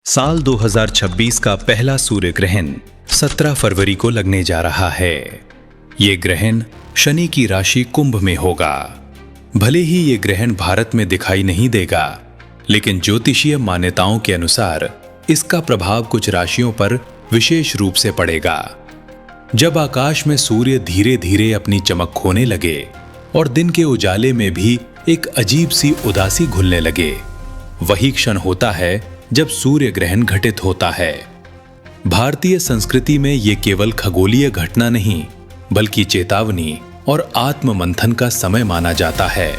साल 2026 का पहला सूर्य ग्रहण 17 फरवरी को लगने जा रहा है। ये ग्रहण शनि की राशि कुंभ में होगा। भले ही ये ग्रहण भारत में दिखाई नहीं देगा, लेकिन ज्योतिषीय मान्यताओं के अनुसार इसका प्रभाव कुछ राशियों पर विशेष रूप से पड़ेगा। जब आकाश में सूर्य धीरे धीरे अपनी चमक खोने लगे और दिन के उजाले में भी एक अजीब सी उदासी घुलने लगे, वही क्षण होता है जब सूर्य ग्रहण घटित होता है। भारतीय संस्कृति में ये केवल खगोलीय घटना नहीं, बल्कि चेतावनी और आत्म मंथन का समय माना जाता है।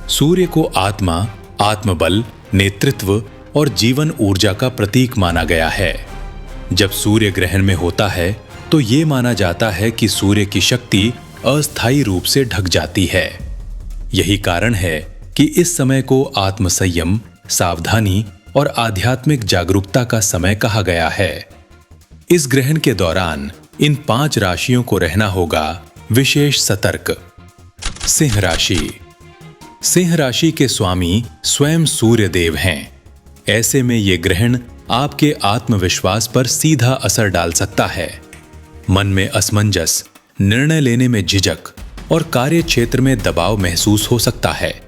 सूर्य को आत्मा, आत्मबल, नेतृत्व और जीवन ऊर्जा का प्रतीक माना गया है। जब सूर्य ग्रहण में होता है तो ये माना जाता है कि सूर्य की शक्ति अस्थायी रूप से ढक जाती है। यही कारण है कि इस समय को आत्मसंयम, सावधानी और आध्यात्मिक जागरूकता का समय कहा गया है। इस ग्रहण के दौरान इन 5 राशियों को रहना होगा विशेष सतर्क। सिंह राशि। सिंह राशि के स्वामी स्वयं सूर्य देव हैं। ऐसे में ये ग्रहण आपके आत्मविश्वास पर सीधा असर डाल सकता है। मन में असमंजस, निर्णय लेने में झिझक और कार्य क्षेत्र में दबाव महसूस हो सकता है।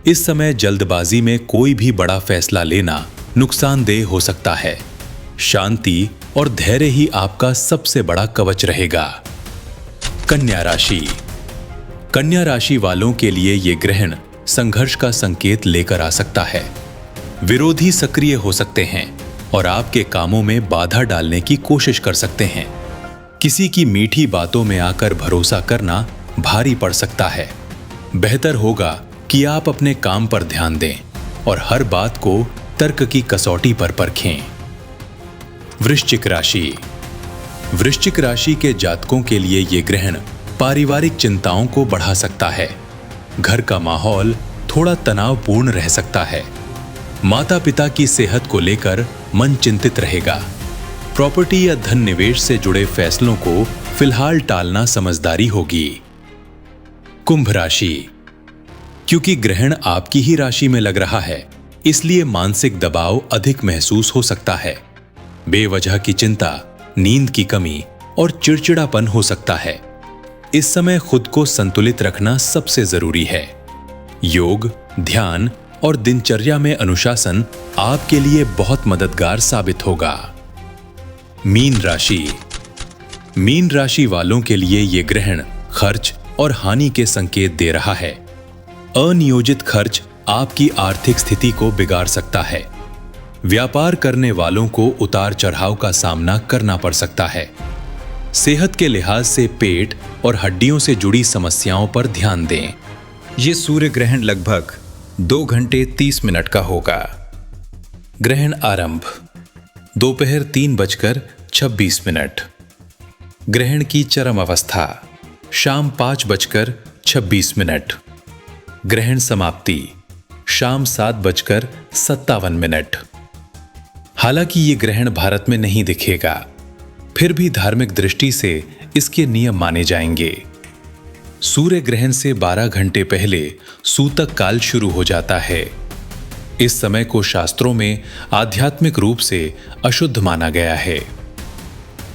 इस समय जल्दबाजी में कोई भी बड़ा फैसला लेना नुकसानदेह हो सकता है। शांति और धैर्य ही आपका सबसे बड़ा कवच रहेगा। कन्या राशि। कन्या राशि वालों के लिए यह ग्रहण संघर्ष का संकेत लेकर आ सकता है। विरोधी सक्रिय हो सकते हैं और आपके कामों में बाधा डालने की कोशिश कर सकते हैं। किसी की मीठी बातों में आकर भरोसा करना भारी पड़ सकता है। बेहतर होगा कि आप अपने काम पर ध्यान दें और हर बात को तर्क की कसौटी पर परखें। वृश्चिक राशि। वृश्चिक राशि के जातकों के लिए यह ग्रहण पारिवारिक चिंताओं को बढ़ा सकता है। घर का माहौल थोड़ा तनावपूर्ण रह सकता है। माता पिता की सेहत को लेकर मन चिंतित रहेगा। प्रॉपर्टी या धन निवेश से जुड़े फैसलों को फिलहाल टालना समझदारी होगी। कुंभ राशि। क्योंकि ग्रहण आपकी ही राशि में लग रहा है, इसलिए मानसिक दबाव अधिक महसूस हो सकता है। बेवजह की चिंता, नींद की कमी और चिड़चिड़ापन हो सकता है। इस समय खुद को संतुलित रखना सबसे जरूरी है। योग, ध्यान और दिनचर्या में अनुशासन आपके लिए बहुत मददगार साबित होगा। मीन राशि। मीन राशि वालों के लिए यह ग्रहण खर्च और हानि के संकेत दे रहा है। अनियोजित खर्च आपकी आर्थिक स्थिति को बिगाड़ सकता है। व्यापार करने वालों को उतार चढ़ाव का सामना करना पड़ सकता है। सेहत के लिहाज से पेट और हड्डियों से जुड़ी समस्याओं पर ध्यान दें। यह सूर्य ग्रहण लगभग 2 घंटे 30 मिनट का होगा। ग्रहण आरंभ दोपहर 3:26। ग्रहण की चरम अवस्था शाम 5:26। ग्रहण समाप्ति शाम 7:57। हालांकि ये ग्रहण भारत में नहीं दिखेगा, फिर भी धार्मिक दृष्टि से इसके नियम माने जाएंगे। सूर्य ग्रहण से 12 घंटे पहले सूतक काल शुरू हो जाता है। इस समय को शास्त्रों में आध्यात्मिक रूप से अशुद्ध माना गया है।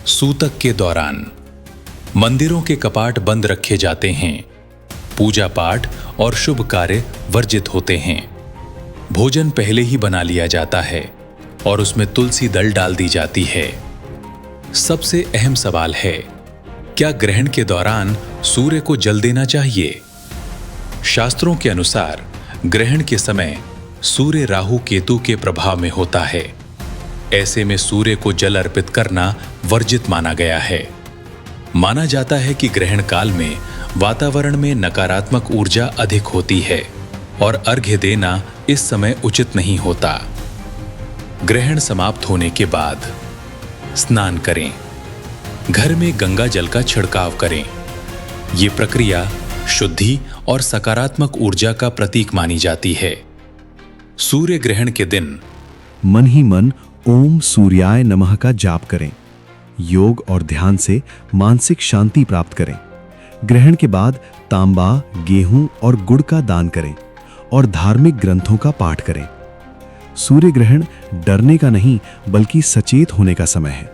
सूतक के दौरान मंदिरों के कपाट बंद रखे जाते हैं। पूजा पाठ और शुभ कार्य वर्जित होते हैं। भोजन पहले ही बना लिया जाता है और उसमें तुलसी दल डाल दी जाती है। सबसे अहम सवाल है, क्या ग्रहण के दौरान सूर्य को जल देना चाहिए? शास्त्रों के अनुसार ग्रहण के समय सूर्य राहु केतु के प्रभाव में होता है। ऐसे में सूर्य को जल अर्पित करना वर्जित माना गया है। माना जाता है कि ग्रहण काल में वातावरण में नकारात्मक ऊर्जा अधिक होती है और अर्घ्य देना इस समय उचित नहीं होता। ग्रहण समाप्त होने के बाद स्नान करें। घर में गंगा जल का छिड़काव करें। ये प्रक्रिया शुद्धि और सकारात्मक ऊर्जा का प्रतीक मानी जाती है। सूर्य ग्रहण के दिन मन ही मन ओम सूर्याय नमः का जाप करें। योग और ध्यान से मानसिक शांति प्राप्त करें। ग्रहण के बाद तांबा, गेहूं और गुड़ का दान करें और धार्मिक ग्रंथों का पाठ करें। सूर्य ग्रहण डरने का नहीं बल्कि सचेत होने का समय है।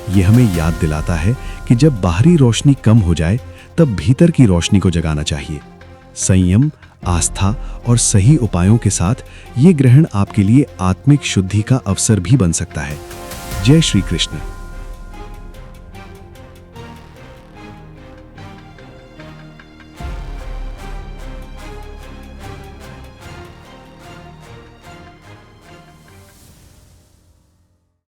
यह हमें याद दिलाता है कि जब बाहरी रोशनी कम हो जाए तब भीतर की रोशनी को जगाना चाहिए। संयम, आस्था और सही उपायों के साथ ये ग्रहण आपके लिए आत्मिक शुद्धि का अवसर भी बन सकता है। जय श्री कृष्ण।